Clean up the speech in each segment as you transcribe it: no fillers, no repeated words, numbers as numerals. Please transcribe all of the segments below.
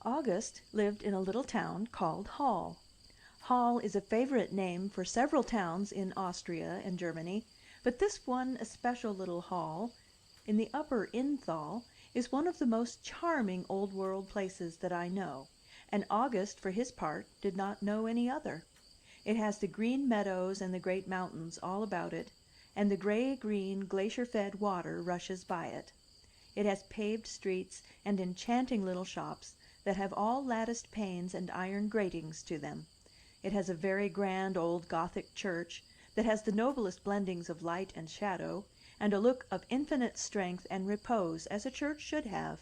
August lived in a little town called Hall. Hall is a favorite name for several towns in Austria and Germany, but this one especial little Hall, in the Upper Innthal, is one of the most charming old world places that I know, and August, for his part, did not know any other. It has the green meadows and the great mountains all about it, and the gray green glacier fed water rushes by it. It has paved streets and enchanting little shops that have all latticed panes and iron gratings to them. It has a very grand old Gothic church that has the noblest blendings of light and shadow, and a look of infinite strength and repose, as a church should have.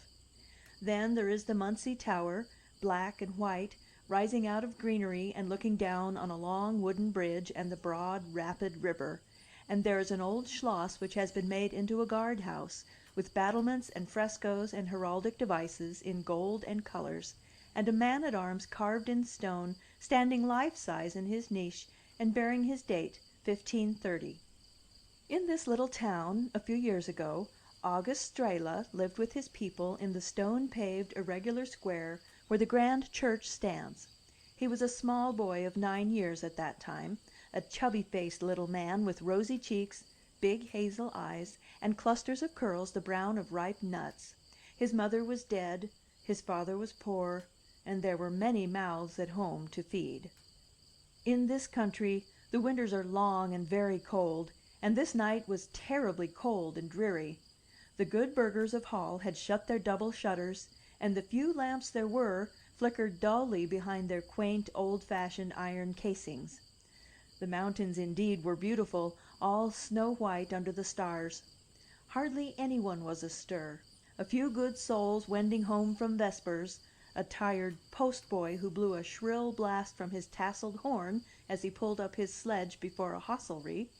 Then there is the Munsey Tower, black and white, rising out of greenery and looking down on a long wooden bridge and the broad, rapid river. And there is an old schloss which has been made into a guard house, with battlements and frescoes and heraldic devices in gold and colors, and a man at arms carved in stone, standing life size in his niche and bearing his date, 1530. In this little town, a few years ago, August Strehla lived with his people in the stone-paved irregular square where the grand church stands. He was a small boy of 9 years at that time, a chubby-faced little man with rosy cheeks, big hazel eyes, and clusters of curls the brown of ripe nuts. His mother was dead, his father was poor, and there were many mouths at home to feed. In this country the winters are long and very cold, and this night was terribly cold and dreary. The good burghers of Hall had shut their double shutters, and the few lamps there were flickered dully behind their quaint, old-fashioned iron casings. The mountains indeed were beautiful, all snow white under the stars. Hardly anyone was astir. A few good souls wending home from vespers, a tired post-boy who blew a shrill blast from his tasseled horn as he pulled up his sledge before a hostelry,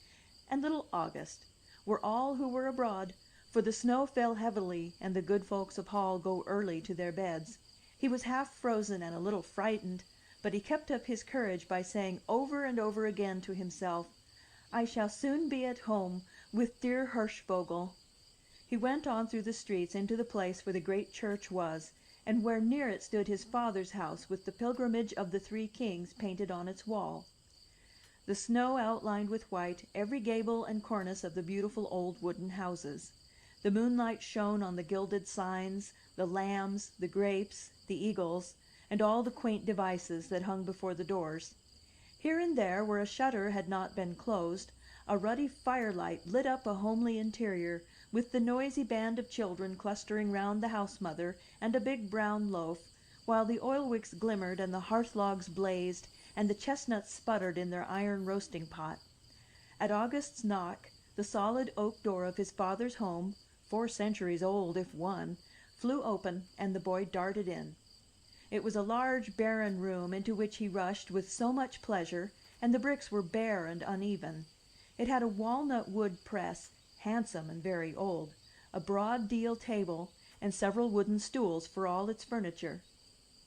and little August, were all who were abroad, for the snow fell heavily, and the good folks of Hall go early to their beds. He was half frozen and a little frightened, but he kept up his courage by saying over and over again to himself, "I shall soon be at home with dear Hirschvogel." He went on through the streets into the place where the great church was, and where near it stood his father's house with the pilgrimage of the Three Kings painted on its wall. The snow outlined with white every gable and cornice of the beautiful old wooden houses. The moonlight shone on the gilded signs, the lambs, the grapes, the eagles, and all the quaint devices that hung before the doors. Here and there, where a shutter had not been closed, a ruddy firelight lit up a homely interior, with the noisy band of children clustering round the house mother and a big brown loaf, while the oil wicks glimmered and the hearth logs blazed and the chestnuts sputtered in their iron roasting pot. At August's knock, the solid oak door of his father's home, 4 centuries old if one, flew open, and the boy darted in. It was a large, barren room into which he rushed with so much pleasure, and the bricks were bare and uneven. It had a walnut wood press, handsome and very old, a broad deal table, and several wooden stools for all its furniture.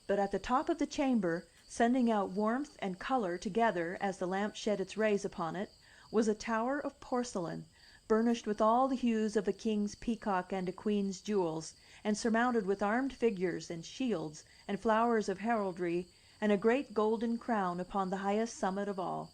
But at the top of the chamber, sending out warmth and color together as the lamp shed its rays upon it, was a tower of porcelain, burnished with all the hues of a king's peacock and a queen's jewels, and surmounted with armed figures and shields and flowers of heraldry, and a great golden crown upon the highest summit of all.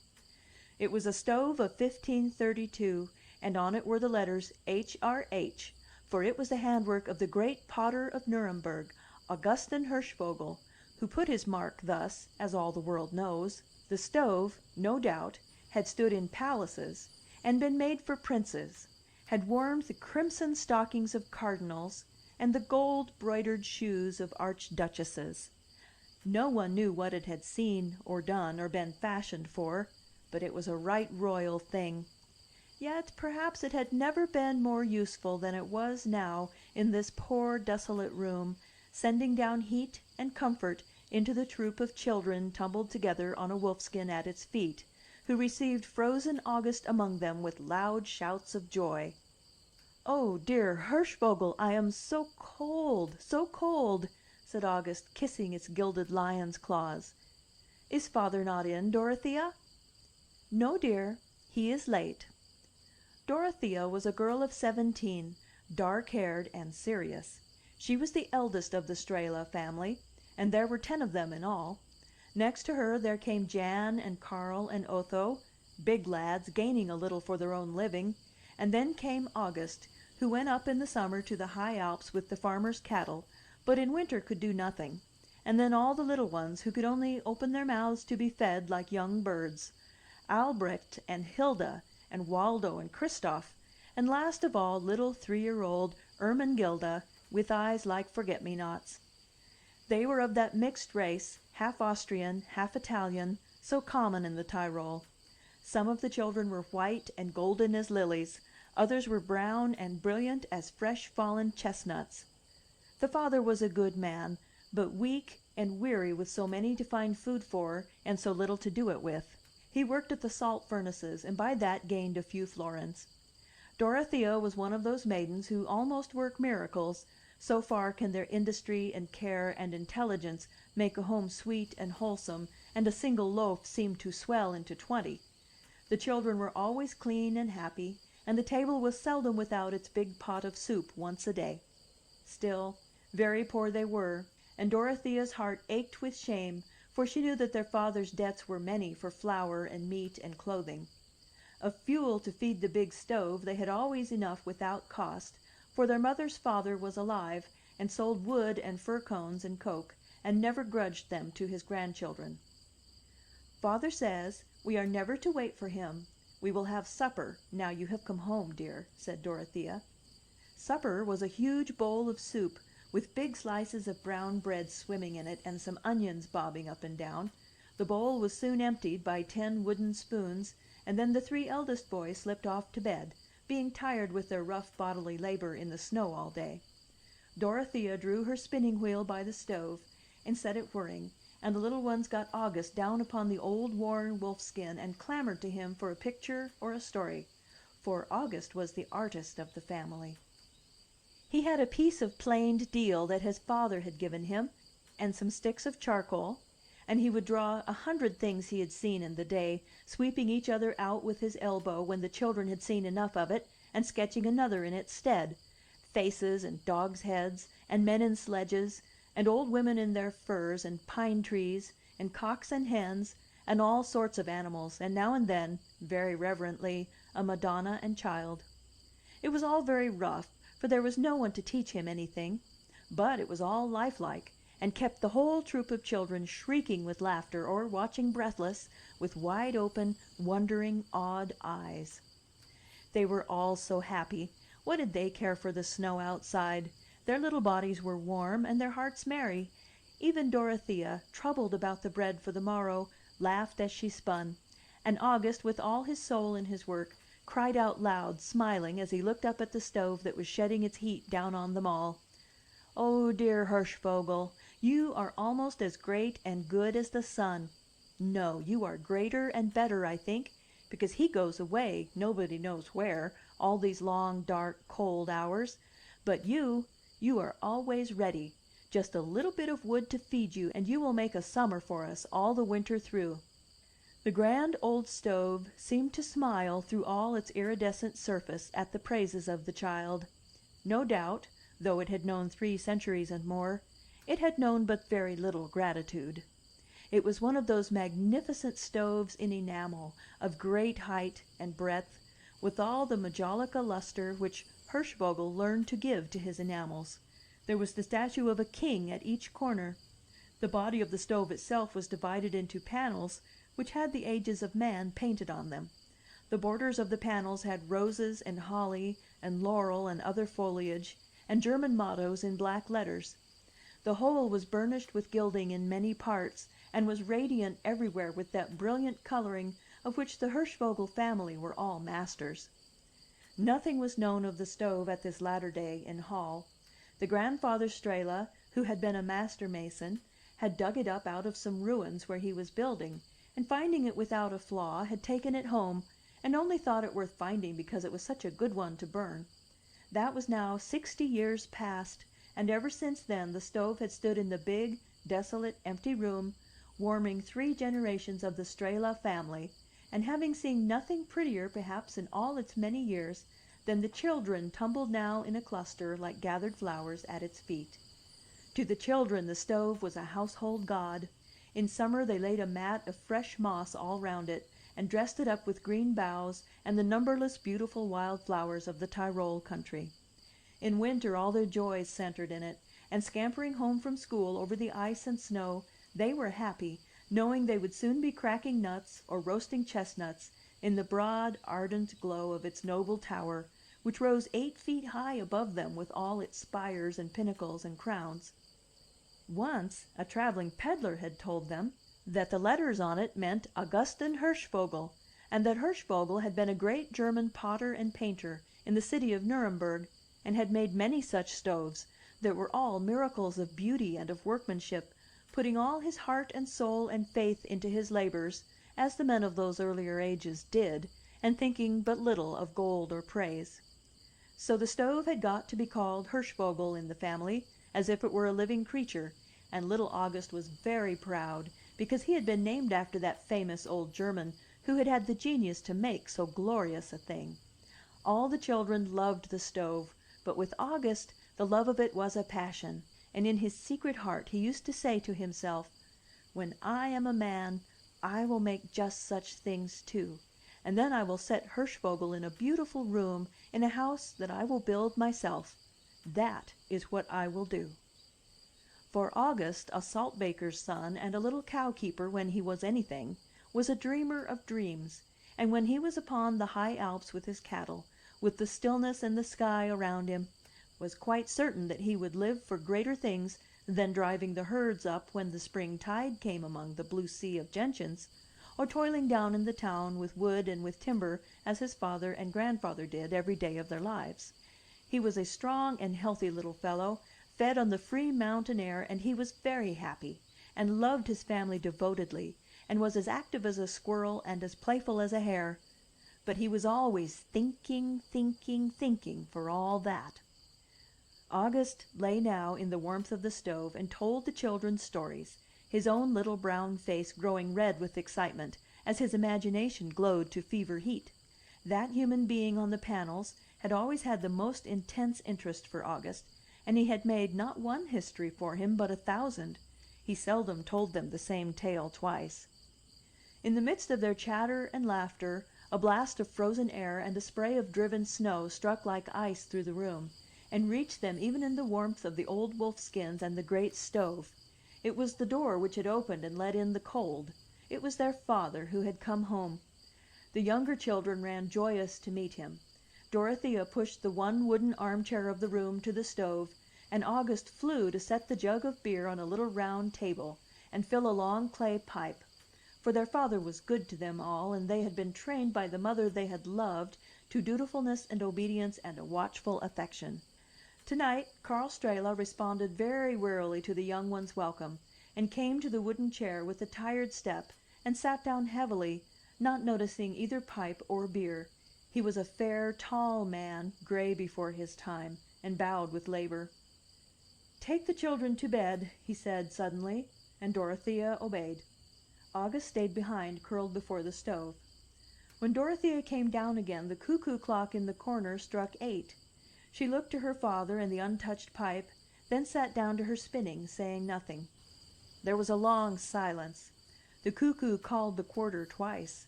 It was a stove of 1532, and on it were the letters H.R.H., for it was the handwork of the great potter of Nuremberg, Augustin Hirschvogel, who put his mark thus, as all the world knows. The stove, no doubt, had stood in palaces, and been made for princes, had warmed the crimson stockings of cardinals, and the gold broidered shoes of archduchesses. No one knew what it had seen, or done, or been fashioned for, but it was a right royal thing. Yet perhaps it had never been more useful than it was now in this poor desolate room, sending down heat and comfort into the troop of children tumbled together on a wolfskin at its feet, who received frozen August among them with loud shouts of joy. "Oh, dear Hirschvogel, I am so cold, so cold!" said August, kissing its gilded lion's claws. "Is father not in, Dorothea?" "No, dear, he is late." Dorothea was a girl of 17, dark-haired and serious. She was the eldest of the Strehla family, and there were 10 of them in all. Next to her there came Jan and Karl and Otho, big lads, gaining a little for their own living, and then came August, who went up in the summer to the high Alps with the farmers' cattle, but in winter could do nothing, and then all the little ones who could only open their mouths to be fed like young birds, Albrecht and Hilda and Waldo and Christoph, and last of all little 3-year-old Ermengilda with eyes like forget-me-nots. They were of that mixed race, half Austrian, half Italian, so common in the Tyrol. Some of the children were white and golden as lilies, others were brown and brilliant as fresh fallen chestnuts. The father was a good man, but weak and weary with so many to find food for and so little to do it with. He worked at the salt furnaces, and by that gained a few florins. Dorothea was one of those maidens who almost work miracles, so far can their industry and care and intelligence make a home sweet and wholesome, and a single loaf seem to swell into 20. The children were always clean and happy, and the table was seldom without its big pot of soup once a day. Still, very poor they were, and Dorothea's heart ached with shame, for she knew that their father's debts were many for flour and meat and clothing. Of fuel to feed the big stove they had always enough without cost, for their mother's father was alive, and sold wood and fir cones and coke, and never grudged them to his grandchildren. "Father says we are never to wait for him. We will have supper, now you have come home, dear," said Dorothea. Supper was a huge bowl of soup, with big slices of brown bread swimming in it, and some onions bobbing up and down. The bowl was soon emptied by 10 wooden spoons, and then the 3 eldest boys slipped off to bed, being tired with their rough bodily labor in the snow all day. Dorothea drew her spinning wheel by the stove and set it whirring, and the little ones got August down upon the old worn wolfskin and clamored to him for a picture or a story, for August was the artist of the family. He had a piece of planed deal that his father had given him, and some sticks of charcoal, and he would draw 100 things he had seen in the day, sweeping each other out with his elbow when the children had seen enough of it, and sketching another in its stead, faces and dogs' heads, and men in sledges, and old women in their furs, and pine trees, and cocks and hens, and all sorts of animals, and now and then, very reverently, a Madonna and Child. It was all very rough, for there was no one to teach him anything, but it was all lifelike, and kept the whole troop of children shrieking with laughter, or watching breathless, with wide open, wondering, awed eyes. They were all so happy. What did they care for the snow outside? Their little bodies were warm, and their hearts merry. Even Dorothea, troubled about the bread for the morrow, laughed as she spun, and August, with all his soul in his work, cried out loud, smiling, as he looked up at the stove that was shedding its heat down on them all. "Oh, dear Hirschvogel, you are almost as great and good as the sun. No, you are greater and better, I think, because he goes away, nobody knows where, all these long, dark, cold hours. But you are always ready. Just a little bit of wood to feed you, and you will make a summer for us all the winter through." The grand old stove seemed to smile through all its iridescent surface at the praises of the child. No doubt, though it had known 3 centuries and more, it had known but very little gratitude. It was one of those magnificent stoves in enamel, of great height and breadth, with all the majolica luster which Hirschvogel learned to give to his enamels. There was the statue of a king at each corner. The body of the stove itself was divided into panels, which had the ages of man painted on them. The borders of the panels had roses and holly and laurel and other foliage, and German mottos in black letters. The whole was burnished with gilding in many parts, and was radiant everywhere with that brilliant coloring of which the Hirschvogel family were all masters. Nothing was known of the stove at this latter day in Hall. The grandfather Strela, who had been a master mason, had dug it up out of some ruins where he was building, and finding it without a flaw, had taken it home, and only thought it worth finding because it was such a good one to burn. That was now 60 years past, and ever since then the stove had stood in the big, desolate, empty room, warming 3 generations of the Strela family, and having seen nothing prettier perhaps in all its many years than the children tumbled now in a cluster like gathered flowers at its feet. To the children the stove was a household god. In summer they laid a mat of fresh moss all round it, and dressed it up with green boughs and the numberless beautiful wild flowers of the Tyrol country. In winter all their joys centered in it, and scampering home from school over the ice and snow, they were happy, knowing they would soon be cracking nuts or roasting chestnuts in the broad, ardent glow of its noble tower, which rose 8 feet high above them with all its spires and pinnacles and crowns. Once a traveling peddler had told them that the letters on it meant Augustin Hirschvogel, and that Hirschvogel had been a great German potter and painter in the city of Nuremberg, and had made many such stoves that were all miracles of beauty and of workmanship, putting all his heart and soul and faith into his labors, as the men of those earlier ages did, and thinking but little of gold or praise. So the stove had got to be called Hirschvogel in the family, as if it were a living creature, and little August was very proud, because he had been named after that famous old German who had had the genius to make so glorious a thing. All the children loved the stove, but with August the love of it was a passion, and in his secret heart he used to say to himself, "When I am a man, I will make just such things too, and then I will set Hirschvogel in a beautiful room in a house that I will build myself. That is what I will do." For August, a salt baker's son and a little cowkeeper when he was anything, was a dreamer of dreams, and when he was upon the high Alps with his cattle, with the stillness and the sky around him, was quite certain that he would live for greater things than driving the herds up when the spring tide came among the blue sea of gentians, or toiling down in the town with wood and with timber as his father and grandfather did every day of their lives. He was a strong and healthy little fellow, fed on the free mountain air, and he was very happy, and loved his family devotedly, and was as active as a squirrel and as playful as a hare. But he was always thinking, thinking, thinking, for all that. August lay now in the warmth of the stove and told the children stories, his own little brown face growing red with excitement as his imagination glowed to fever heat. That human being on the panels had always had the most intense interest for August, and he had made not one history for him, but 1,000. He seldom told them the same tale twice. In the midst of their chatter and laughter, a blast of frozen air and a spray of driven snow struck like ice through the room, and reached them even in the warmth of the old wolfskins and the great stove. It was the door which had opened and let in the cold. It was their father who had come home. The younger children ran joyous to meet him. Dorothea pushed the one wooden armchair of the room to the stove, and August flew to set the jug of beer on a little round table, and fill a long clay pipe. For their father was good to them all, and they had been trained by the mother they had loved to dutifulness and obedience and a watchful affection. Tonight Karl Strehla responded very wearily to the young one's welcome, and came to the wooden chair with a tired step, and sat down heavily, not noticing either pipe or beer. He was a fair, tall man, gray before his time, and bowed with labor. "Take the children to bed," he said suddenly, and Dorothea obeyed. August stayed behind, curled before the stove. When Dorothea came down again, the cuckoo clock in the corner struck 8. She looked to her father and the untouched pipe, then sat down to her spinning, saying nothing. There was a long silence. The cuckoo called the quarter twice.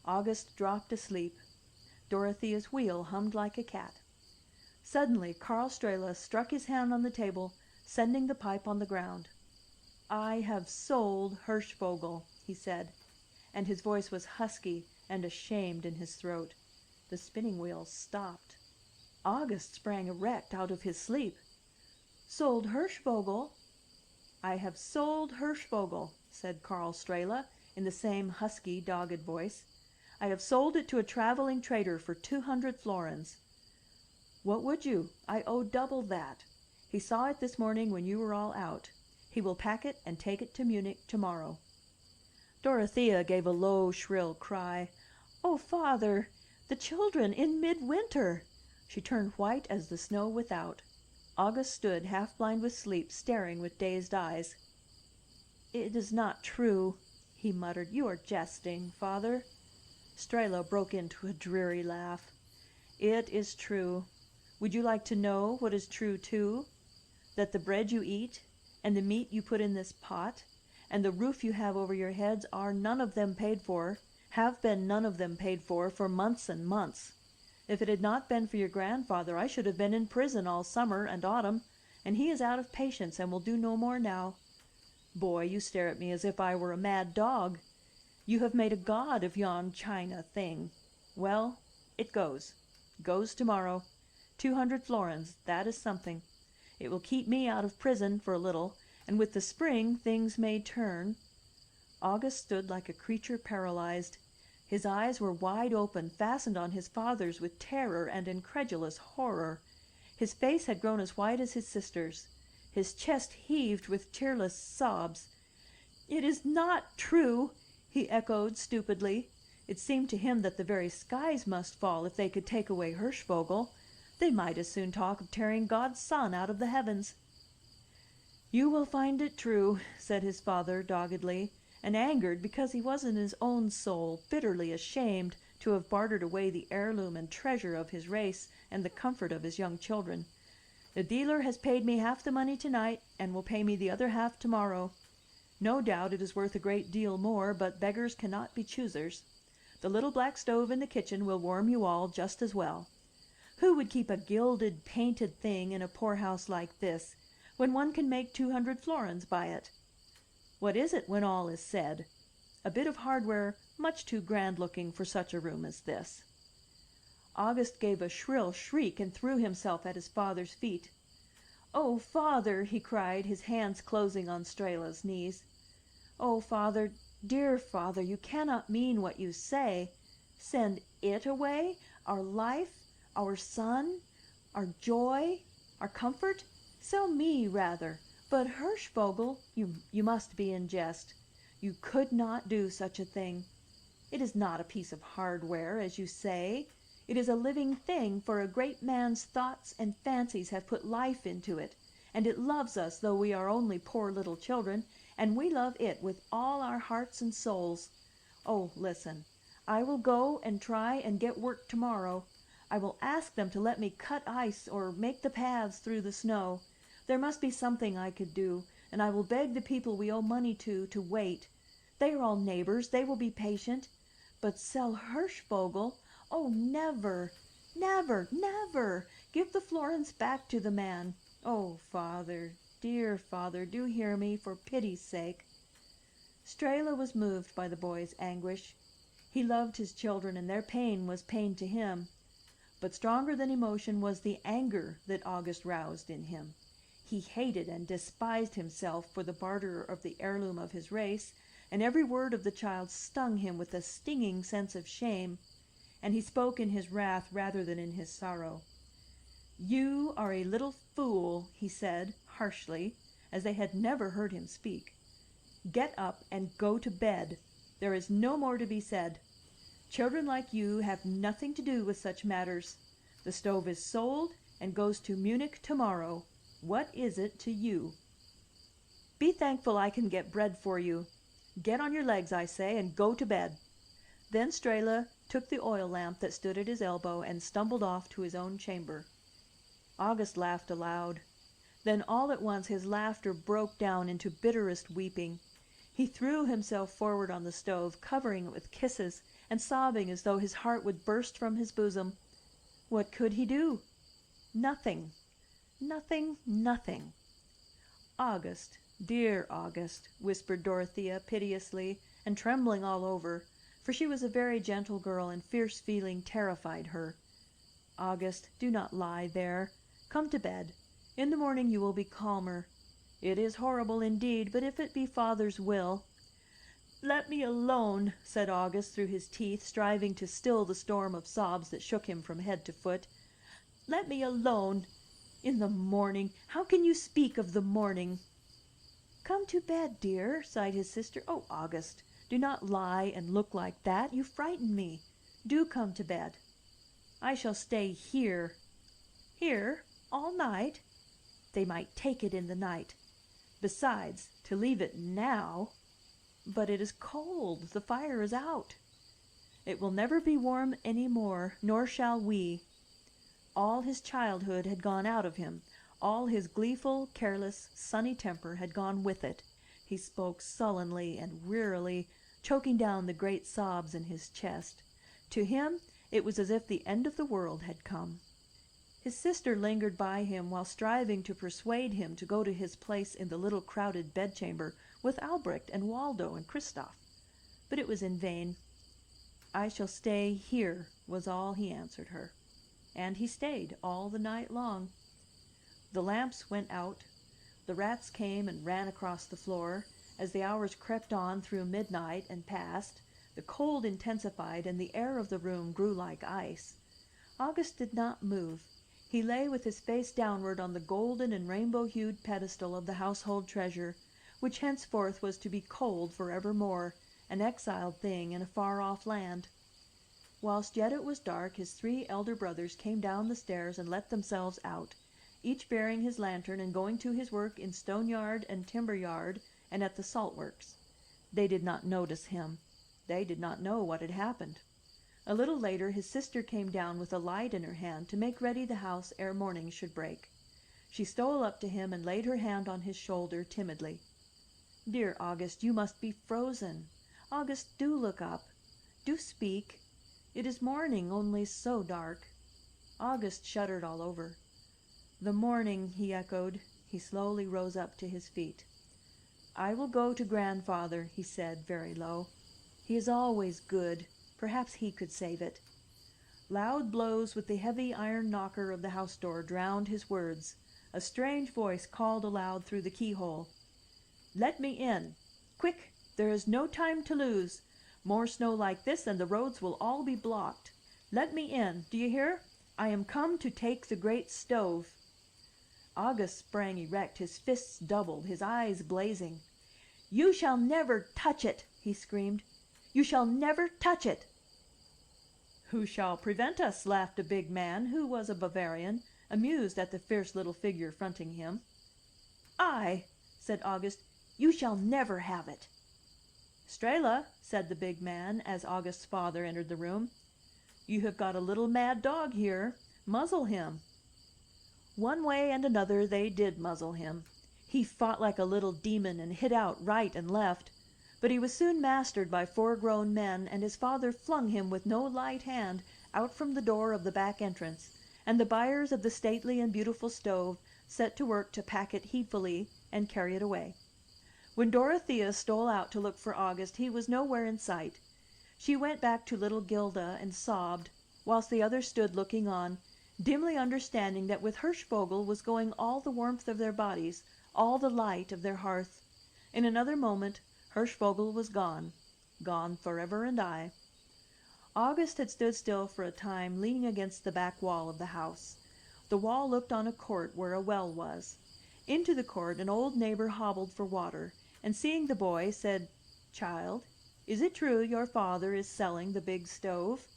August dropped asleep. Dorothea's wheel hummed like a cat. Suddenly Karl Strehla struck his hand on the table, sending the pipe on the ground. "I have sold Hirschvogel," he said, and his voice was husky and ashamed in his throat. The spinning wheel stopped. August sprang erect out of his sleep. "Sold Hirschvogel?" "I have sold Hirschvogel," said Karl Strehla in the same husky, dogged voice. "I have sold it to a traveling trader for 200 florins." "What would you? I owe double that. He saw it this morning when you were all out. He will pack it and take it to Munich tomorrow." Dorothea gave a low, shrill cry. "Oh, father! The children in midwinter!" She turned white as the snow without. August stood, half blind with sleep, staring with dazed eyes. "It is not true," he muttered. "You are jesting, father." Strehla broke into a dreary laugh. "It is true. Would you like to know what is true too? That the bread you eat and the meat you put in this pot, and the roof you have over your heads are none of them paid for, have been none of them paid for months and months. If it had not been for your grandfather, I should have been in prison all summer and autumn, and he is out of patience and will do no more now. Boy, you stare at me as if I were a mad dog. You have made a god of yon China thing. Well, it goes. Goes tomorrow. 200 florins, that is something. It will keep me out of prison for a little, and with the spring things may turn. August stood like a creature paralyzed. His eyes were wide open, fastened on his father's with terror and incredulous horror. His face had grown as white as his sister's. His chest heaved with tearless sobs. "It is not true!" he echoed stupidly. It seemed to him that the very skies must fall if they could take away Hirschvogel. They might as soon talk of tearing God's son out of the heavens. "You will find it true," said his father doggedly, and angered because he was in his own soul bitterly ashamed to have bartered away the heirloom and treasure of his race and the comfort of his young children. "The dealer has paid me half the money tonight, and will pay me the other half tomorrow. No doubt it is worth a great deal more, but beggars cannot be choosers. The little black stove in the kitchen will warm you all just as well. Who would keep a gilded, painted thing in a poorhouse like this, when one can make 200 florins by it? What is it when all is said? A bit of hardware much too grand-looking for such a room as this." August gave a shrill shriek and threw himself at his father's feet. "Oh, father!" he cried, his hands closing on Strehla's knees. "Oh, father, dear father, you cannot mean what you say. Send it away? Our life, our son, our joy, our comfort? Sell me, rather. But Hirschvogel, you must be in jest. You could not do such a thing. It is not a piece of hardware, as you say. It is a living thing, for a great man's thoughts and fancies have put life into it, and it loves us though we are only poor little children, and we love it with all our hearts and souls. Oh, listen. I will go and try and get work tomorrow. I will ask them to let me cut ice or make the paths through the snow. There must be something I could do, and I will beg the people we owe money to wait. They are all neighbors, they will be patient. But sell Hirschvogel? Oh, never, never, never! Give the florins back to the man. Oh, father, dear father, do hear me, for pity's sake." Strehla was moved by the boy's anguish. He loved his children, and their pain was pain to him. But stronger than emotion was the anger that August roused in him. He hated and despised himself for the barterer of the heirloom of his race, and every word of the child stung him with a stinging sense of shame, and he spoke in his wrath rather than in his sorrow. "You are a little fool," he said harshly, as they had never heard him speak. "Get up and go to bed. There is no more to be said. Children like you have nothing to do with such matters. The stove is sold and goes to Munich tomorrow. What is it to you? Be thankful I can get bread for you. Get on your legs, I say, and go to bed." Then Strehla took the oil lamp that stood at his elbow and stumbled off to his own chamber. August laughed aloud. Then all at once his laughter broke down into bitterest weeping. He threw himself forward on the stove, covering it with kisses, and sobbing as though his heart would burst from his bosom. What could he do? Nothing, nothing, nothing. "August, dear August," whispered Dorothea piteously, and trembling all over, for she was a very gentle girl, and fierce feeling terrified her. "August, do not lie there. Come to bed. In the morning you will be calmer. It is horrible indeed, but if it be Father's will—" "Let me alone," said August through his teeth, striving to still the storm of sobs that shook him from head to foot. "Let me alone. In the morning! How can you speak of the morning?" "Come to bed, dear," sighed his sister. "Oh, August, do not lie and look like that. You frighten me. Do come to bed." "I shall stay here." "Here? All night?" "They might take it in the night. Besides, to leave it now—" "But it is cold. The fire is out." "It will never be warm any more, nor shall we." All his childhood had gone out of him. All his gleeful, careless, sunny temper had gone with it. He spoke sullenly and wearily, choking down the great sobs in his chest. To him it was as if the end of the world had come. His sister lingered by him while striving to persuade him to go to his place in the little crowded bedchamber with Albrecht and Waldo and Christoph. But it was in vain. "I shall stay here," was all he answered her. And he stayed all the night long. The lamps went out. The rats came and ran across the floor. As the hours crept on through midnight and past, the cold intensified and the air of the room grew like ice. August did not move. He lay with his face downward on the golden and rainbow-hued pedestal of the household treasure, which henceforth was to be cold forevermore, an exiled thing in a far-off land. Whilst yet it was dark, his 3 elder brothers came down the stairs and let themselves out, each bearing his lantern and going to his work in stone-yard and timber-yard and at the salt-works. They did not notice him. They did not know what had happened. A little later his sister came down with a light in her hand to make ready the house ere morning should break. She stole up to him and laid her hand on his shoulder timidly. "Dear August, you must be frozen. August, do look up. Do speak. It is morning, only so dark." August shuddered all over. "The morning," he echoed. He slowly rose up to his feet. "I will go to grandfather," he said, very low. "He is always good. Perhaps he could save it." Loud blows with the heavy iron knocker of the house door drowned his words. A strange voice called aloud through the keyhole. "Let me in! Quick! There is no time to lose. More snow like this and the roads will all be blocked. Let me in! Do you hear? I am come to take the great stove." August sprang erect, his fists doubled, his eyes blazing. "You shall never touch it!" he screamed. "You shall never touch it!" "Who shall prevent us?" laughed a big man, who was a Bavarian, amused at the fierce little figure fronting him. "I," said August. "You shall never have it." "Strela," said the big man, as August's father entered the room, "you have got a little mad dog here. Muzzle him." One way and another they did muzzle him. He fought like a little demon and hit out right and left. But he was soon mastered by 4 grown men, and his father flung him with no light hand out from the door of the back entrance, and the buyers of the stately and beautiful stove set to work to pack it heedfully and carry it away. When Dorothea stole out to look for August, he was nowhere in sight. She went back to little Gilda and sobbed, whilst the others stood looking on, dimly understanding that with Hirschvogel was going all the warmth of their bodies, all the light of their hearth. In another moment Hirschvogel was gone, gone forever and aye. August had stood still for a time, leaning against the back wall of the house. The wall looked on a court where a well was. Into the court an old neighbor hobbled for water, and seeing the boy, said, "Child, is it true your father is selling the big stove?"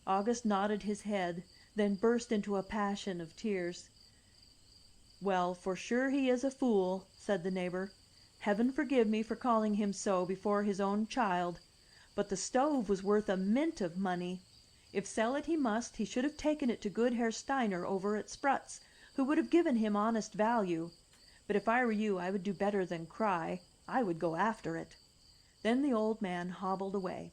August nodded his head, then burst into a passion of tears. "Well, for sure he is a fool," said the neighbor. "Heaven forgive me for calling him so before his own child. But the stove was worth a mint of money. If sell it he must, he should have taken it to good Herr Steiner over at Sprutz, who would have given him honest value. But if I were you, I would do better than cry. I would go after it." Then the old man hobbled away.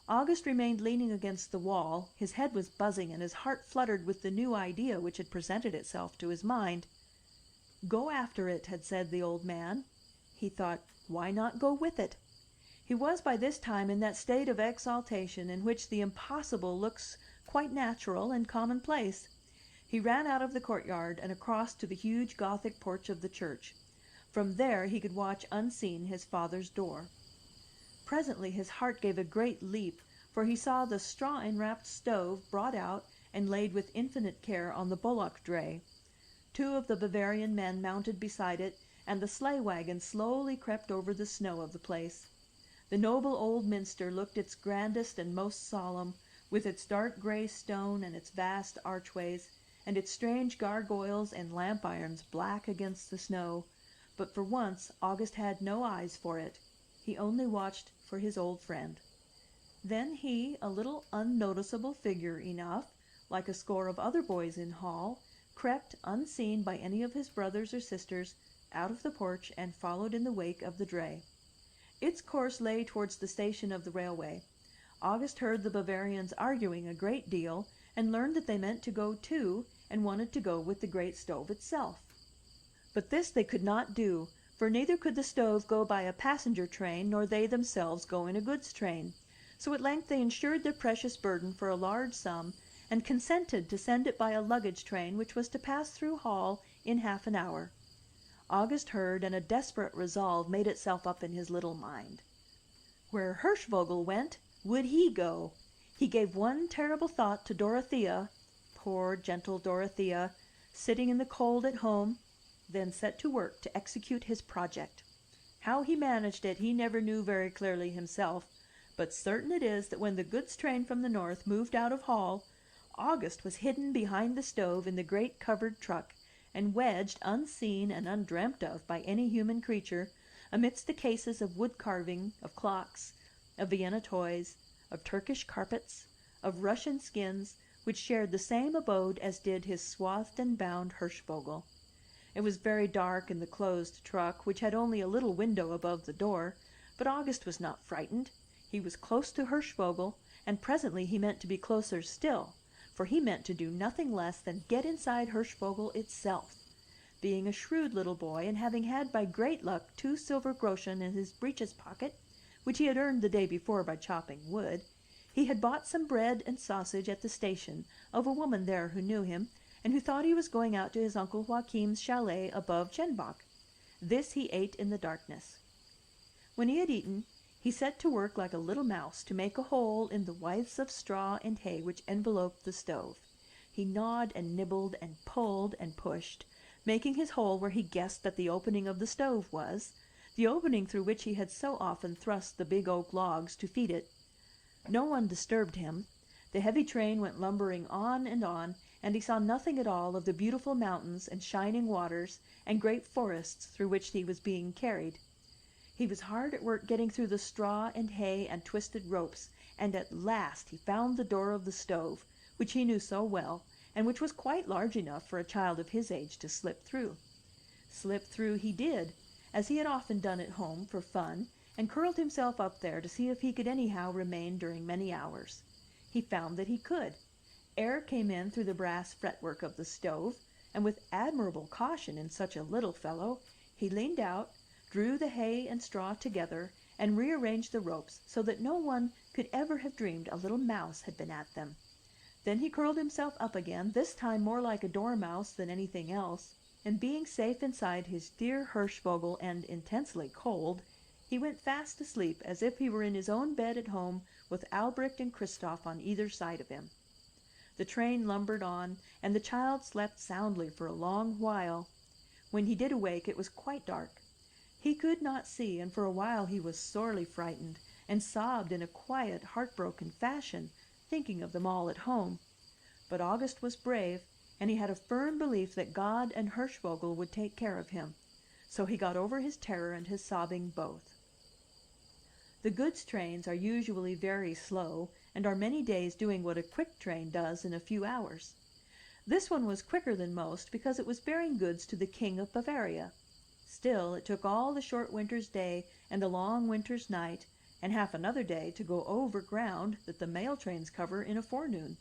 August remained leaning against the wall. His head was buzzing and his heart fluttered with the new idea which had presented itself to his mind. Go after it, had said the old man. He thought, why not go with it? He was by this time in that state of exaltation in which the impossible looks quite natural and commonplace. He ran out of the courtyard and across to the huge Gothic porch of the church. From there he could watch unseen his father's door. Presently his heart gave a great leap, for he saw the straw-enwrapped stove brought out and laid with infinite care on the bullock dray. 2 of the Bavarian men mounted beside it, and the sleigh wagon slowly crept over the snow of the place. The noble old minster looked its grandest and most solemn, with its dark gray stone and its vast archways, and its strange gargoyles and lamp irons black against the snow. But for once August had no eyes for it. He only watched for his old friend. Then he, a little unnoticeable figure enough, like a score of other boys in Hall, crept unseen by any of his brothers or sisters out of the porch and followed in the wake of the dray. Its course lay towards the station of the railway. August heard the Bavarians arguing a great deal, and learned that they meant to go too, and wanted to go with the great stove itself. But this they could not do, for neither could the stove go by a passenger train, nor they themselves go in a goods train. So at length they insured their precious burden for a large sum, and consented to send it by a luggage train which was to pass through Hall in half an hour. August heard, and a desperate resolve made itself up in his little mind. Where Hirschvogel went, would he go? He gave one terrible thought to Dorothea, poor gentle Dorothea, sitting in the cold at home, then set to work to execute his project. How he managed it he never knew very clearly himself, but certain it is that when the goods train from the north moved out of Hall, August was hidden behind the stove in the great covered truck, and wedged unseen and undreamt of by any human creature, amidst the cases of wood carving, of clocks, of Vienna toys, of Turkish carpets, of Russian skins, which shared the same abode as did his swathed and bound Hirschvogel. It was very dark in the closed truck, which had only a little window above the door, but August was not frightened. He was close to Hirschvogel, and presently he meant to be closer still, for he meant to do nothing less than get inside Hirschvogel itself. Being a shrewd little boy, and having had by great luck 2 silver groschen in his breeches pocket, which he had earned the day before by chopping wood, he had bought some bread and sausage at the station of a woman there who knew him, and who thought he was going out to his Uncle Joachim's chalet above Chenbach. This he ate in the darkness. When he had eaten, he set to work like a little mouse to make a hole in the withes of straw and hay which enveloped the stove. He gnawed and nibbled and pulled and pushed, making his hole where he guessed that the opening of the stove was, the opening through which he had so often thrust the big oak logs to feed it. No one disturbed him. The heavy train went lumbering on, and he saw nothing at all of the beautiful mountains and shining waters and great forests through which he was being carried. He was hard at work getting through the straw and hay and twisted ropes, and at last he found the door of the stove, which he knew so well, and which was quite large enough for a child of his age to slip through. Slip through he did, as he had often done at home for fun, and curled himself up there to see if he could anyhow remain during many hours. He found that he could. Air came in through the brass fretwork of the stove, and with admirable caution in such a little fellow, he leaned out, drew the hay and straw together, and rearranged the ropes so that no one could ever have dreamed a little mouse had been at them. Then he curled himself up again, this time more like a dormouse than anything else, and being safe inside his dear Hirschvogel and intensely cold, he went fast asleep as if he were in his own bed at home with Albrecht and Christoph on either side of him. The train lumbered on, and the child slept soundly for a long while. When he did awake, it was quite dark. He could not see, and for a while he was sorely frightened, and sobbed in a quiet, heartbroken fashion, thinking of them all at home. But August was brave, and he had a firm belief that God and Hirschvogel would take care of him. So he got over his terror and his sobbing both. The goods trains are usually very slow, and are many days doing what a quick train does in a few hours. This one was quicker than most because it was bearing goods to the King of Bavaria. Still, it took all the short winter's day and the long winter's night, and half another day to go over ground that the mail trains cover in a forenoon.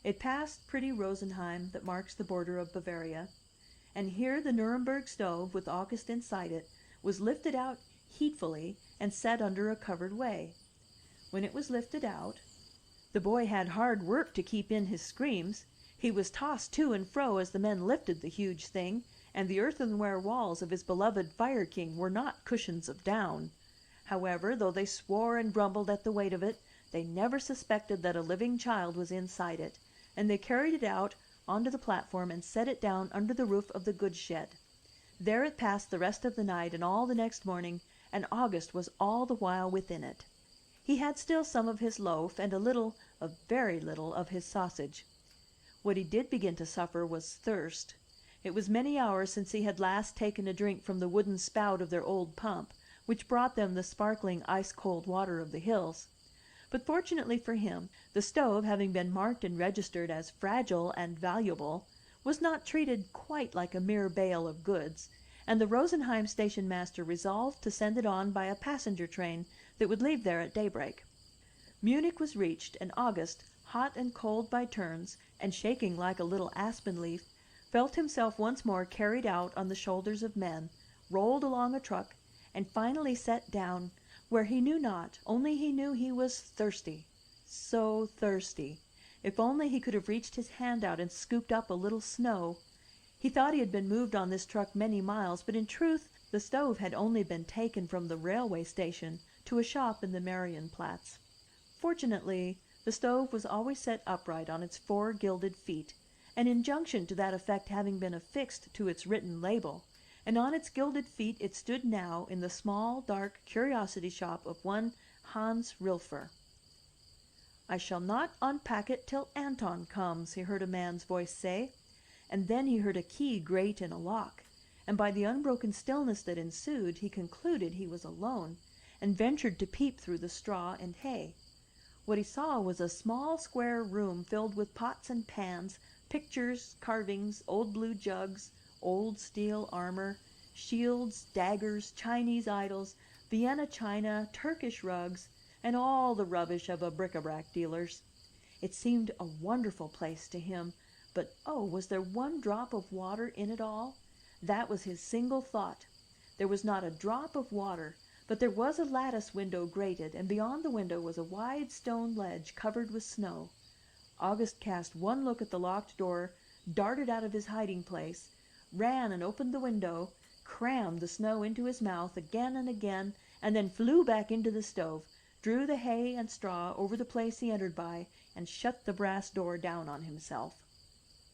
It passed pretty Rosenheim, that marks the border of Bavaria, and here the Nürnberg Stove, with August inside it, was lifted out heedfully and set under a covered way. When it was lifted out, the boy had hard work to keep in his screams. He was tossed to and fro as the men lifted the huge thing, and the earthenware walls of his beloved Fire King were not cushions of down. However, though they swore and grumbled at the weight of it, they never suspected that a living child was inside it, and they carried it out onto the platform and set it down under the roof of the goods shed. There it passed the rest of the night and all the next morning, and August was all the while within it. He had still some of his loaf and a very little of his sausage. What he did begin to suffer was thirst. It was many hours since he had last taken a drink from the wooden spout of their old pump, which brought them the sparkling ice-cold water of the hills. But fortunately for him, the stove, having been marked and registered as fragile and valuable, was not treated quite like a mere bale of goods, and the Rosenheim station master resolved to send it on by a passenger train that would leave there at daybreak. Munich was reached, and August, hot and cold by turns, and shaking like a little aspen leaf, felt himself once more carried out on the shoulders of men, rolled along a truck, and finally set down where he knew not, only he knew he was thirsty. So thirsty! If only he could have reached his hand out and scooped up a little snow! He thought he had been moved on this truck many miles, but in truth the stove had only been taken from the railway station to a shop in the Marienplatz. Fortunately, the stove was always set upright on its 4 gilded feet, an injunction to that effect having been affixed to its written label, and on its gilded feet it stood now in the small, dark curiosity shop of one Hans Rilfer. "I shall not unpack it till Anton comes," he heard a man's voice say, and then he heard a key grate in a lock, and by the unbroken stillness that ensued he concluded he was alone, and ventured to peep through the straw and hay. What he saw was a small square room filled with pots and pans, pictures, carvings, old blue jugs, old steel armor, shields, daggers, Chinese idols, Vienna china, Turkish rugs, and all the rubbish of a bric-a-brac dealer's. It seemed a wonderful place to him, but oh, was there one drop of water in it all? That was his single thought. There was not a drop of water, but there was a lattice window grated, and beyond the window was a wide stone ledge covered with snow. August cast one look at the locked door, darted out of his hiding place, ran and opened the window, crammed the snow into his mouth again and again, and then flew back into the stove, drew the hay and straw over the place he entered by, and shut the brass door down on himself.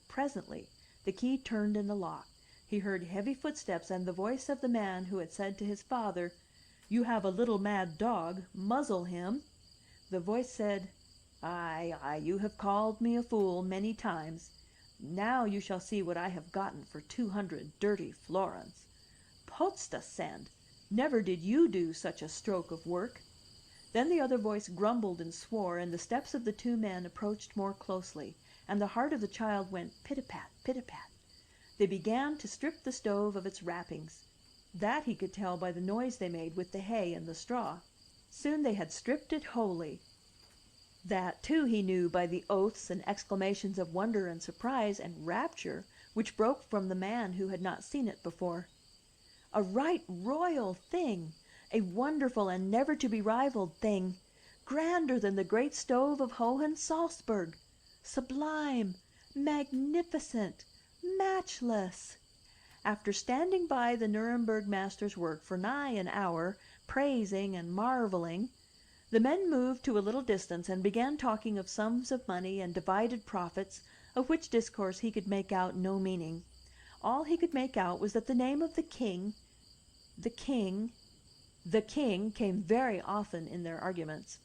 Presently the key turned in the lock. He heard heavy footsteps and the voice of the man who had said to his father, "You have a little mad dog, muzzle him." The voice said, "Aye, aye, you have called me a fool many times. Now you shall see what I have gotten for 200 dirty florins. Potsdassend! Never did you do such a stroke of work." Then the other voice grumbled and swore, and the steps of the 2 men approached more closely, and the heart of the child went pit-a-pat, pit-a-pat. They began to strip the stove of its wrappings. That he could tell by the noise they made with the hay and the straw. Soon they had stripped it wholly. That, too, he knew by the oaths and exclamations of wonder and surprise and rapture which broke from the man who had not seen it before. A right royal thing, a wonderful and never to be rivaled thing, grander than the great stove of Hohensalzburg, sublime, magnificent, matchless. After standing by the Nuremberg master's work for nigh an hour, praising and marveling, the men moved to a little distance and began talking of sums of money and divided profits, of which discourse he could make out no meaning. All he could make out was that the name of the king came very often in their arguments.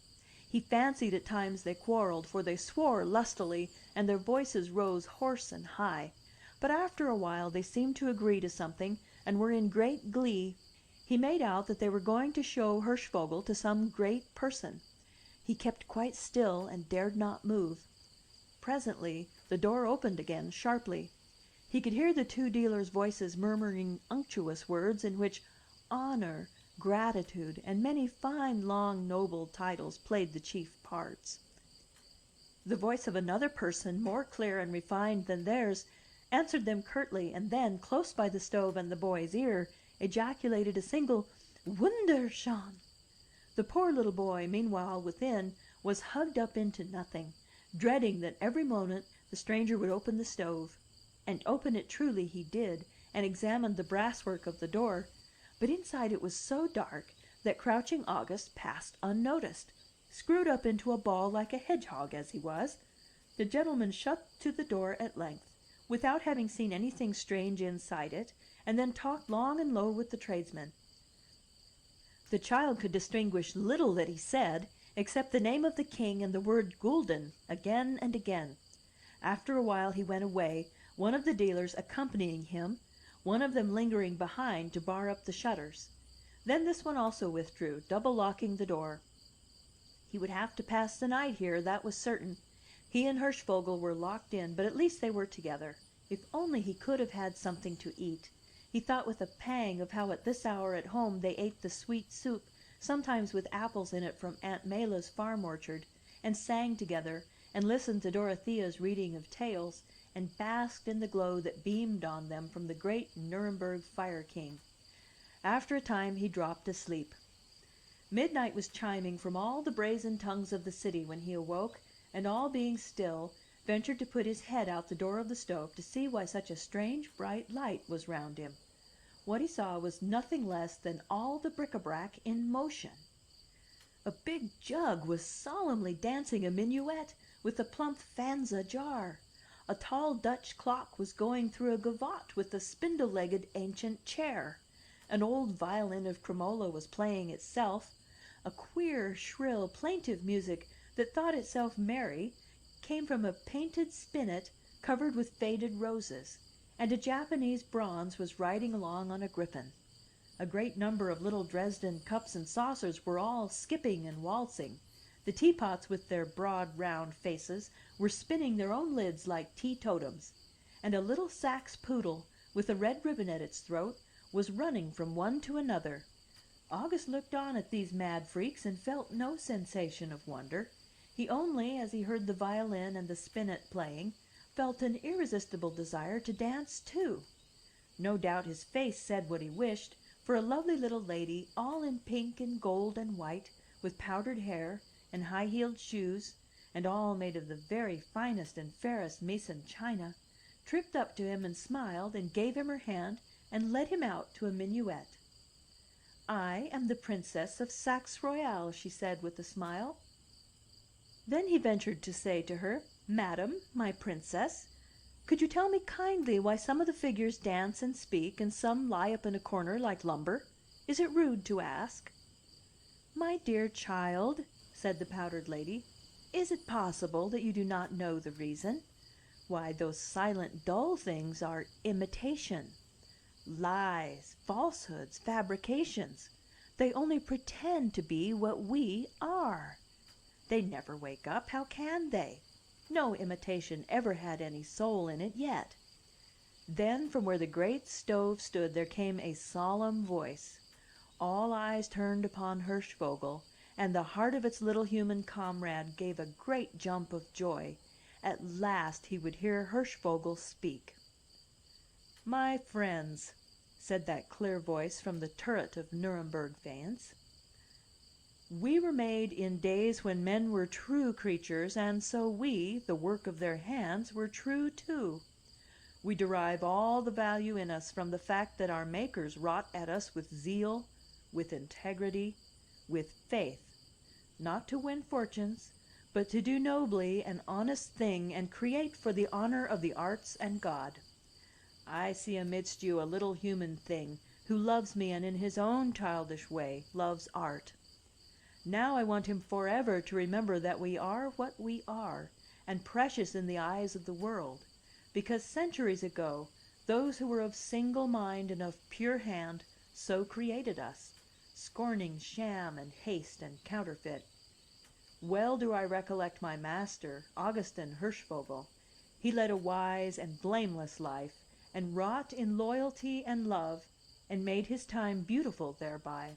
He fancied at times they quarreled, for they swore lustily, and their voices rose hoarse and high. But after a while they seemed to agree to something, and were in great glee. He made out that they were going to show Hirschvogel to some great person. He kept quite still and dared not move. Presently the door opened again sharply. He could hear the 2 dealers' voices murmuring unctuous words in which honor, gratitude, and many fine, long, noble titles played the chief parts. The voice of another person, more clear and refined than theirs, answered them curtly, and then, close by the stove and the boy's ear, ejaculated a single "Wunderschön!" The poor little boy, meanwhile, within, was hugged up into nothing, dreading that every moment the stranger would open the stove. And open it truly he did, and examined the brasswork of the door, but inside it was so dark that crouching August passed unnoticed, screwed up into a ball like a hedgehog as he was. The gentleman shut to the door at length, without having seen anything strange inside it, and then talked long and low with the tradesman. The child could distinguish little that he said, except the name of the king and the word gulden again and again. After a while he went away, one of the dealers accompanying him, one of them lingering behind to bar up the shutters. Then this one also withdrew, double locking the door. He would have to pass the night here, that was certain. He and Hirschvogel were locked in, but at least they were together. If only he could have had something to eat! He thought with a pang of how at this hour at home they ate the sweet soup, sometimes with apples in it from Aunt Maila's farm orchard, and sang together, and listened to Dorothea's reading of tales, and basked in the glow that beamed on them from the great Nuremberg fire king. After a time he dropped asleep. Midnight was chiming from all the brazen tongues of the city when he awoke, and all being still, ventured to put his head out the door of the stove to see why such a strange bright light was round him. What he saw was nothing less than all the bric-a-brac in motion. A big jug was solemnly dancing a minuet with a plump fans ajar. A tall Dutch clock was going through a gavotte with a spindle-legged ancient chair. An old violin of cremola was playing itself. A queer, shrill, plaintive music that thought itself merry came from a painted spinet covered with faded roses, and a Japanese bronze was riding along on a griffin. A great number of little Dresden cups and saucers were all skipping and waltzing. The teapots with their broad round faces were spinning their own lids like teetotums, and a little Saxe poodle with a red ribbon at its throat was running from one to another. August looked on at these mad freaks and felt no sensation of wonder. He only, as he heard the violin and the spinet playing, felt an irresistible desire to dance too. No doubt his face said what he wished, for a lovely little lady, all in pink and gold and white, with powdered hair and high-heeled shoes, and all made of the very finest and fairest Meissen china, tripped up to him and smiled and gave him her hand and led him out to a minuet. "I am the Princess of Saxe Royale," she said with a smile. Then he ventured to say to her, "Madam, my princess, could you tell me kindly why some of the figures dance and speak, and some lie up in a corner like lumber? Is it rude to ask?" "My dear child," said the powdered lady, "is it possible that you do not know the reason? Why, those silent, dull things are imitation. Lies, falsehoods, fabrications. They only pretend to be what we are. They never wake up. How can they? No imitation ever had any soul in it yet." Then from where the great stove stood there came a solemn voice. All eyes turned upon Hirschvogel, and the heart of its little human comrade gave a great jump of joy. At last he would hear Hirschvogel speak. "My friends," said that clear voice from the turret of Nuremberg faience, "we were made in days when men were true creatures, and so we, the work of their hands, were true too. We derive all the value in us from the fact that our makers wrought at us with zeal, with integrity, with faith, not to win fortunes, but to do nobly an honest thing and create for the honor of the arts and God. I see amidst you a little human thing who loves me and in his own childish way loves art. Now I want him forever to remember that we are what we are, and precious in the eyes of the world, because centuries ago those who were of single mind and of pure hand so created us, scorning sham and haste and counterfeit. Well do I recollect my master, Augustin Hirschvogel. He led a wise and blameless life, and wrought in loyalty and love, and made his time beautiful thereby.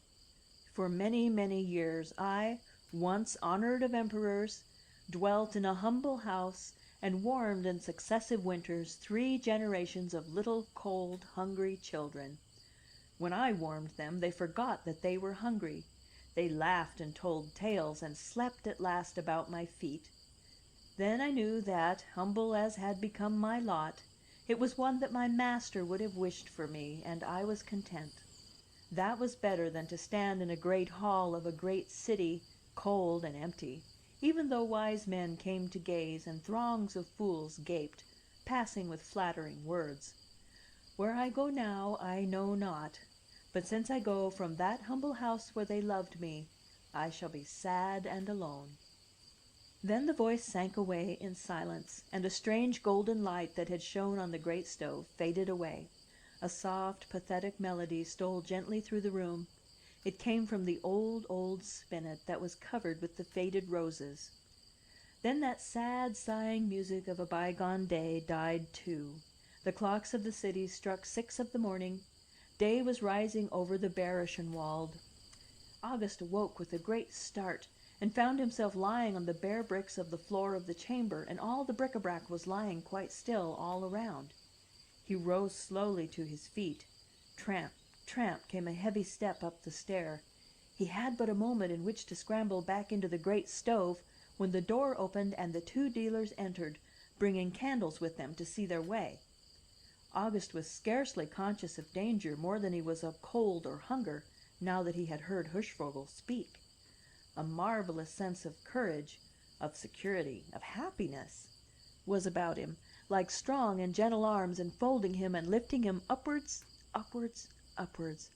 For many, many years I, once honored of emperors, dwelt in a humble house, and warmed in successive winters 3 generations of little, cold, hungry children. When I warmed them, they forgot that they were hungry. They laughed and told tales, and slept at last about my feet. Then I knew that, humble as had become my lot, it was one that my master would have wished for me, and I was content. That was better than to stand in a great hall of a great city, cold and empty, even though wise men came to gaze, and throngs of fools gaped, passing with flattering words. Where I go now, I know not, but since I go from that humble house where they loved me, I shall be sad and alone." Then the voice sank away in silence, and a strange golden light that had shone on the great stove faded away. A soft, pathetic melody stole gently through the room. It came from the old, old spinet that was covered with the faded roses. Then that sad, sighing music of a bygone day died too. The clocks of the city struck 6 of the morning. Day was rising over the Bayerischenwald. August awoke with a great start, and found himself lying on the bare bricks of the floor of the chamber, and all the bric-a-brac was lying quite still all around. He rose slowly to his feet. Tramp, tramp came a heavy step up the stair. He had but a moment in which to scramble back into the great stove, when the door opened and the two dealers entered, bringing candles with them to see their way. August was scarcely conscious of danger more than he was of cold or hunger, now that he had heard Hirschvogel speak. A marvelous sense of courage, of security, of happiness, was about him, like strong and gentle arms enfolding him and lifting him upwards, upwards, upwards.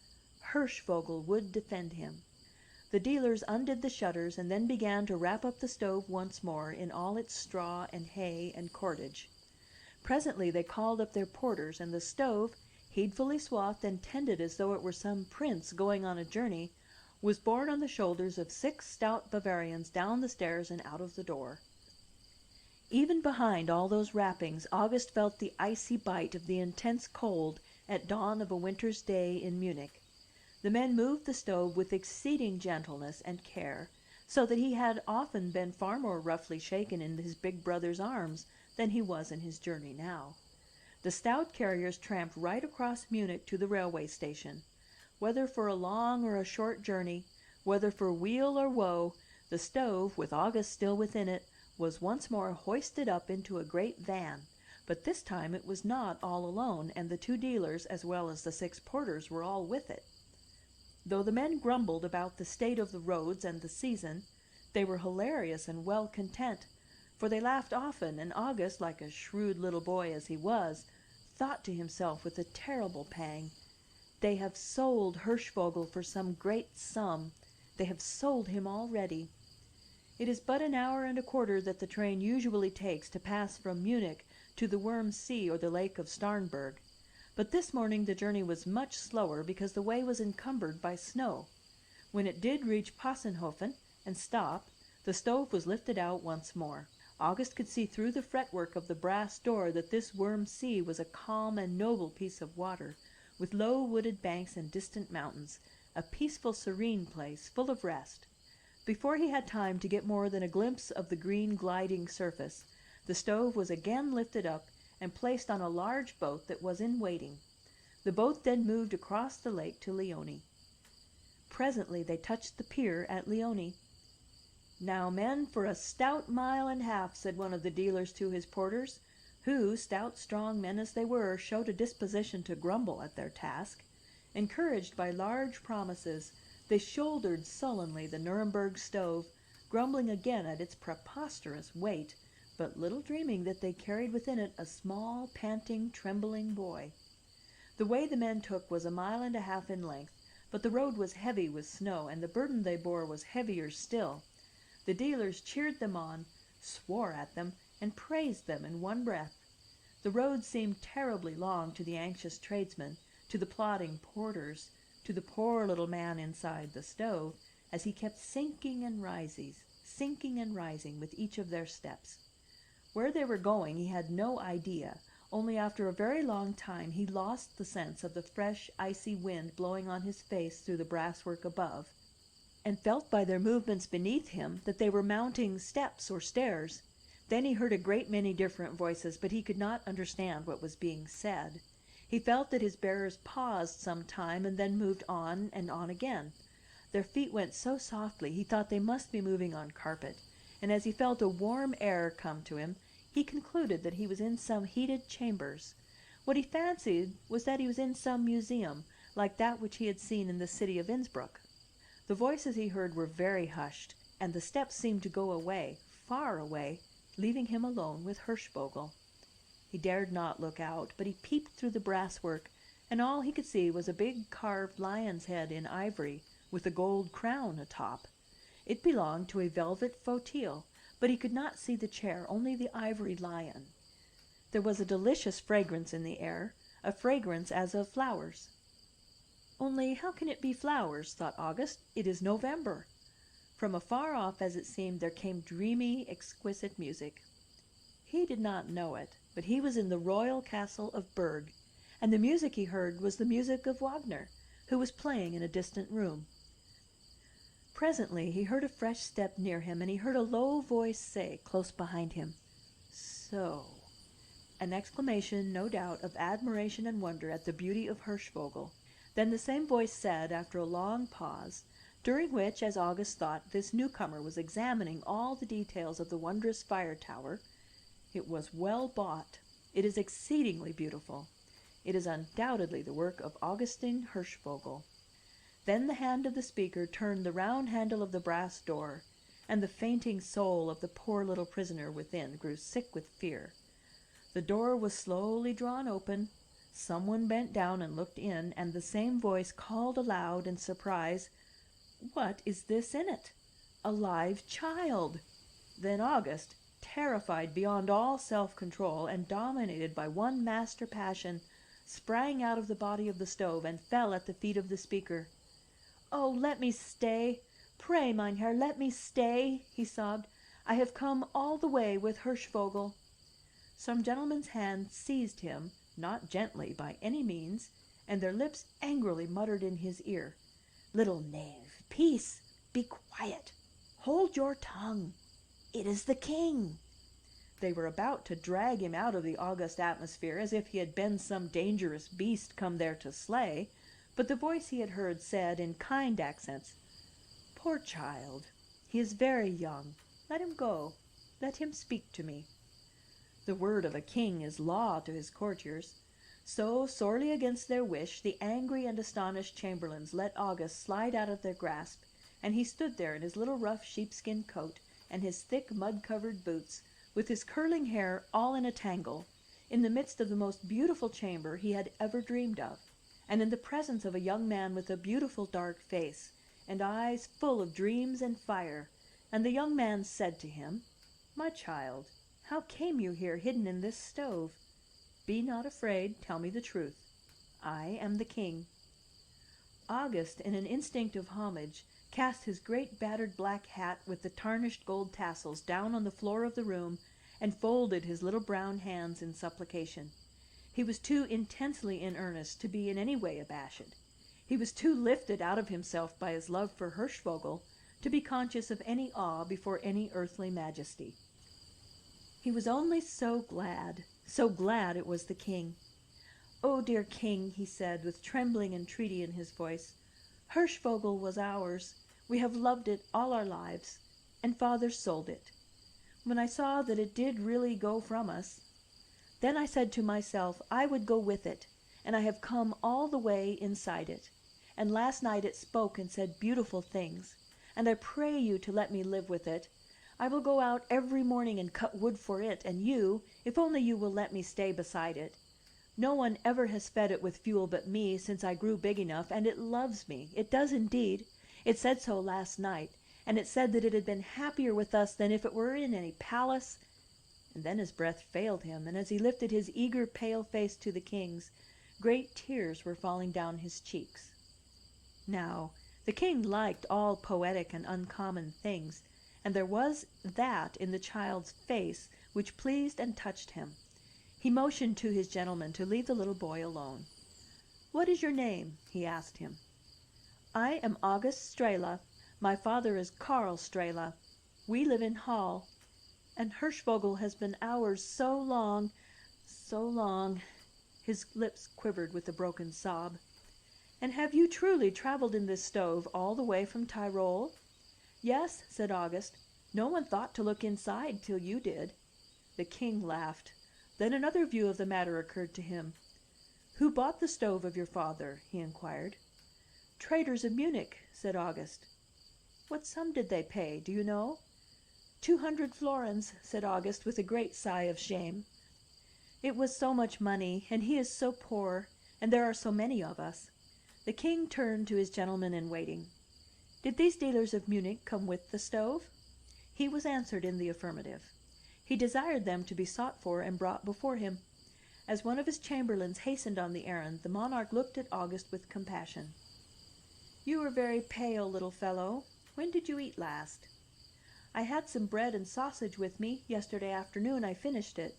Hirschvogel would defend him. The dealers undid the shutters and then began to wrap up the stove once more in all its straw and hay and cordage. Presently they called up their porters, and the stove, heedfully swathed and tended as though it were some prince going on a journey, was borne on the shoulders of 6 stout Bavarians down the stairs and out of the door. Even behind all those wrappings, August felt the icy bite of the intense cold at dawn of a winter's day in Munich. The men moved the stove with exceeding gentleness and care, so that he had often been far more roughly shaken in his big brother's arms than he was in his journey now. The stout carriers tramped right across Munich to the railway station. Whether for a long or a short journey, whether for weal or woe, the stove, with August still within it, was once more hoisted up into a great van, but this time it was not all alone, and the 2 dealers, as well as the 6 porters, were all with it. Though the men grumbled about the state of the roads and the season, they were hilarious and well content, for they laughed often, and August, like a shrewd little boy as he was, thought to himself with a terrible pang, "They have sold Hirschvogel for some great sum. They have sold him already." It is but an hour and a quarter that the train usually takes to pass from Munich to the Worm Sea or the Lake of Starnberg. But this morning the journey was much slower because the way was encumbered by snow. When it did reach Passenhofen and stop, the stove was lifted out once more. August could see through the fretwork of the brass door that this Worm Sea was a calm and noble piece of water, with low wooded banks and distant mountains, a peaceful, serene place, full of rest. Before he had time to get more than a glimpse of the green gliding surface, the stove was again lifted up and placed on a large boat that was in waiting. The boat then moved across the lake to Leoni. Presently they touched the pier at Leoni. "Now, men, for a stout mile and half," said one of the dealers to his porters, who, stout, strong men as they were, showed a disposition to grumble at their task. Encouraged by large promises, they shouldered sullenly the Nürnberg Stove, grumbling again at its preposterous weight, but little dreaming that they carried within it a small, panting, trembling boy. The way the men took was a mile and a half in length, but the road was heavy with snow, and the burden they bore was heavier still. The dealers cheered them on, swore at them, and praised them in one breath. The road seemed terribly long to the anxious tradesmen, to the plodding porters, to the poor little man inside the stove, as he kept sinking and rising with each of their steps. Where they were going he had no idea, only after a very long time he lost the sense of the fresh, icy wind blowing on his face through the brasswork above, and felt by their movements beneath him that they were mounting steps or stairs. Then he heard a great many different voices, but he could not understand what was being said. He felt that his bearers paused some time and then moved on and on again. Their feet went so softly he thought they must be moving on carpet, and as he felt a warm air come to him, he concluded that he was in some heated chambers. What he fancied was that he was in some museum, like that which he had seen in the city of Innsbruck. The voices he heard were very hushed, and the steps seemed to go away, far away, leaving him alone with Hirschvogel. He dared not look out, but he peeped through the brasswork, and all he could see was a big carved lion's head in ivory, with a gold crown atop. It belonged to a velvet fauteuil, but he could not see the chair, only the ivory lion. There was a delicious fragrance in the air, a fragrance as of flowers. "Only how can it be flowers?" thought August. "It is November." From afar off, as it seemed, there came dreamy, exquisite music. He did not know it, but he was in the royal castle of Berg, and the music he heard was the music of Wagner, who was playing in a distant room. Presently he heard a fresh step near him, and he heard a low voice say, close behind him, "So," an exclamation, no doubt, of admiration and wonder at the beauty of Hirschvogel. Then the same voice said, after a long pause, during which, as August thought, this newcomer was examining all the details of the wondrous fire tower, "It was well bought. It is exceedingly beautiful. It is undoubtedly the work of Augustin Hirschvogel." Then the hand of the speaker turned the round handle of the brass door, and the fainting soul of the poor little prisoner within grew sick with fear. The door was slowly drawn open, someone bent down and looked in, and the same voice called aloud in surprise, "What is this in it? A live child!" Then August, terrified beyond all self-control and dominated by one master passion, sprang out of the body of the stove and fell at the feet of the speaker. "Oh, let me stay! Pray, mein Herr, let me stay!" he sobbed. "I have come all the way with Hirschvogel." Some gentlemen's hands seized him, not gently by any means, and their lips angrily muttered in his ear, "Little knave, peace! Be quiet! Hold your tongue! It is the king!" They were about to drag him out of the august atmosphere as if he had been some dangerous beast come there to slay, but the voice he had heard said in kind accents, "Poor child, he is very young. Let him go. Let him speak to me." The word of a king is law to his courtiers. So, sorely against their wish, the angry and astonished chamberlains let August slide out of their grasp, and he stood there in his little rough sheepskin coat and his thick mud-covered boots, with his curling hair all in a tangle, in the midst of the most beautiful chamber he had ever dreamed of, and in the presence of a young man with a beautiful dark face, and eyes full of dreams and fire. And the young man said to him, "My child, how came you here hidden in this stove? Be not afraid, tell me the truth. I am the king." August, in an instinct of homage, cast his great battered black hat with the tarnished gold tassels down on the floor of the room, and folded his little brown hands in supplication. He was too intensely in earnest to be in any way abashed. He was too lifted out of himself by his love for Hirschvogel to be conscious of any awe before any earthly majesty. He was only so glad it was the king. "Oh, dear king," he said, with trembling entreaty in his voice, "Hirschvogel was ours. We have loved it all our lives, and father sold it. When I saw that it did really go from us, then I said to myself I would go with it, and I have come all the way inside it. And last night it spoke and said beautiful things, and I pray you to let me live with it. I will go out every morning and cut wood for it, and you, if only you will let me stay beside it. No one ever has fed it with fuel but me since I grew big enough, and it loves me. It does indeed. It said so last night, and it said that it had been happier with us than if it were in any palace." And then his breath failed him, and as he lifted his eager, pale face to the king's, great tears were falling down his cheeks. Now, the king liked all poetic and uncommon things, and there was that in the child's face which pleased and touched him. He motioned to his gentleman to leave the little boy alone. "What is your name?" he asked him. "I am August Strehla. My father is Karl Strehla. We live in Hall. And Hirschvogel has been ours so long, so long." His lips quivered with a broken sob. "And have you truly traveled in this stove all the way from Tyrol?" "Yes," said August. "No one thought to look inside till you did." The king laughed. Then another view of the matter occurred to him. "Who bought the stove of your father?" he inquired. "Traders of Munich," said August. "What sum did they pay? Do you know?" 200 florins, said August with a great sigh of shame. "It was so much money, and he is so poor, and there are so many of us." The king turned to his gentleman in waiting. "Did these dealers of Munich come with the stove?" He was answered in the affirmative. He desired them to be sought for and brought before him. As one of his chamberlains hastened on the errand, the monarch looked at August with compassion. "You are very pale, little fellow. When did you eat last?" I had some bread and sausage with me. Yesterday afternoon I finished it."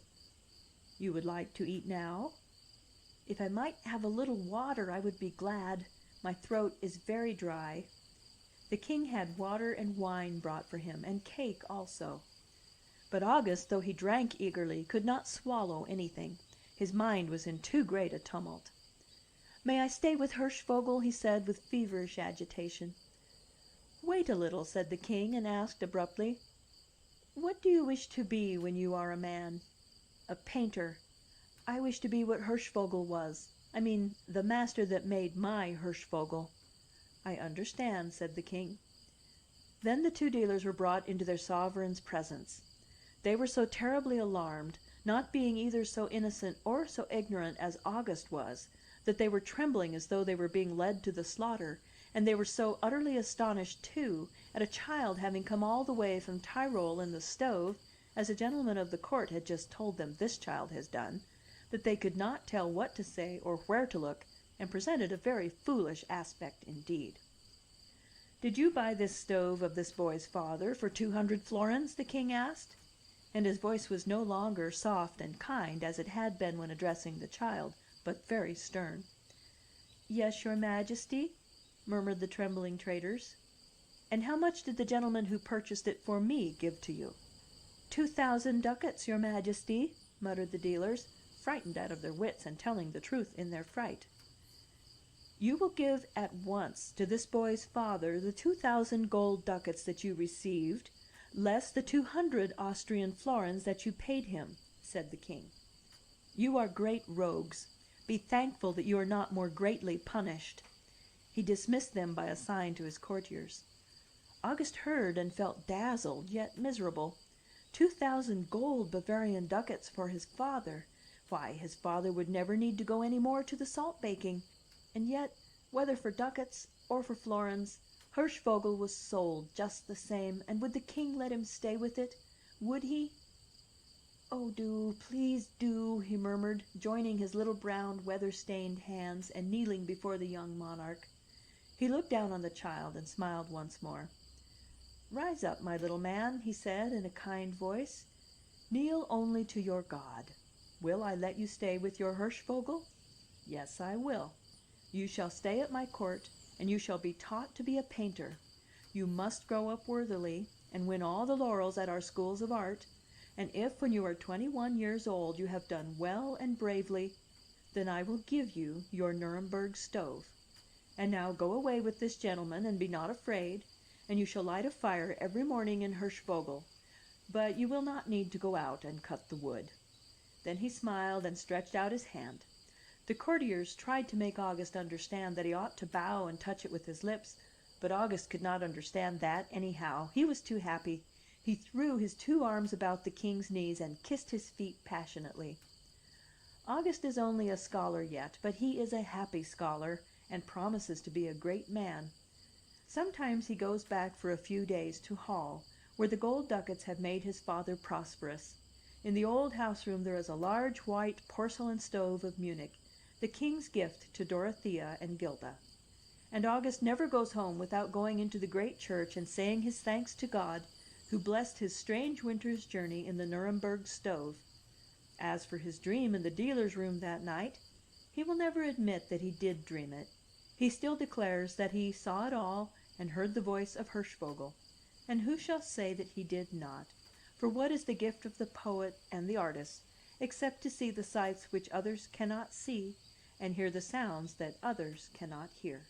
"You would like to eat now?" "If I might have a little water, I would be glad. My throat is very dry." The king had water and wine brought for him, and cake also. But August, though he drank eagerly, could not swallow anything. His mind was in too great a tumult. "May I stay with Hirschvogel?" he said, with feverish agitation. "Wait a little," said the king, and asked abruptly, "What do you wish to be when you are a man?" "A painter. I wish to be what Hirschvogel was. I mean, the master that made my Hirschvogel." "I understand," said the king. Then the two dealers were brought into their sovereign's presence. They were so terribly alarmed, not being either so innocent or so ignorant as August was, that they were trembling as though they were being led to the slaughter, and they were so utterly astonished, too, at a child having come all the way from Tyrol in the stove, as a gentleman of the court had just told them this child has done, that they could not tell what to say or where to look, and presented a very foolish aspect indeed. "Did you buy this stove of this boy's father for 200 florins?" the king asked, and his voice was no longer soft and kind as it had been when addressing the child, but very stern. "Yes, your majesty," murmured the trembling traders. "And how much did the gentleman who purchased it for me give to you?" 2,000 ducats, your majesty," muttered the dealers, frightened out of their wits and telling the truth in their fright. "You will give at once to this boy's father the 2,000 gold ducats that you received, less the 200 Austrian florins that you paid him," said the king. "You are great rogues. Be thankful that you are not more greatly punished." He dismissed them by a sign to his courtiers. August heard and felt dazzled, yet miserable. 2,000 gold Bavarian ducats for his father! Why, his father would never need to go any more to the salt baking. And yet, whether for ducats or for florins, Hirschvogel was sold just the same, and would the king let him stay with it? Would he? "Oh, do, please do," he murmured, joining his little brown, weather-stained hands and kneeling before the young monarch. He looked down on the child and smiled once more. "Rise up, my little man," he said in a kind voice. "Kneel only to your God. Will I let you stay with your Hirschvogel? Yes, I will. You shall stay at my court, and you shall be taught to be a painter. You must grow up worthily, and win all the laurels at our schools of art, and if when you are 21 years old you have done well and bravely, then I will give you your Nürnberg stove. And now go away with this gentleman, and be not afraid, and you shall light a fire every morning in Hirschvogel, but you will not need to go out and cut the wood." Then he smiled and stretched out his hand. The courtiers tried to make August understand that he ought to bow and touch it with his lips, but August could not understand that anyhow. He was too happy. He threw his 2 arms about the king's knees and kissed his feet passionately. August is only a scholar yet, but he is a happy scholar, and promises to be a great man. Sometimes he goes back for a few days to Hall, where the gold ducats have made his father prosperous. In the old house room there is a large white porcelain stove of Munich, the king's gift to Dorothea and Gilda. And August never goes home without going into the great church and saying his thanks to God, who blessed his strange winter's journey in the Nuremberg stove. As for his dream in the dealer's room that night, he will never admit that he did dream it. He still declares that he saw it all and heard the voice of Hirschvogel. And who shall say that he did not? For what is the gift of the poet and the artist, except to see the sights which others cannot see, and hear the sounds that others cannot hear?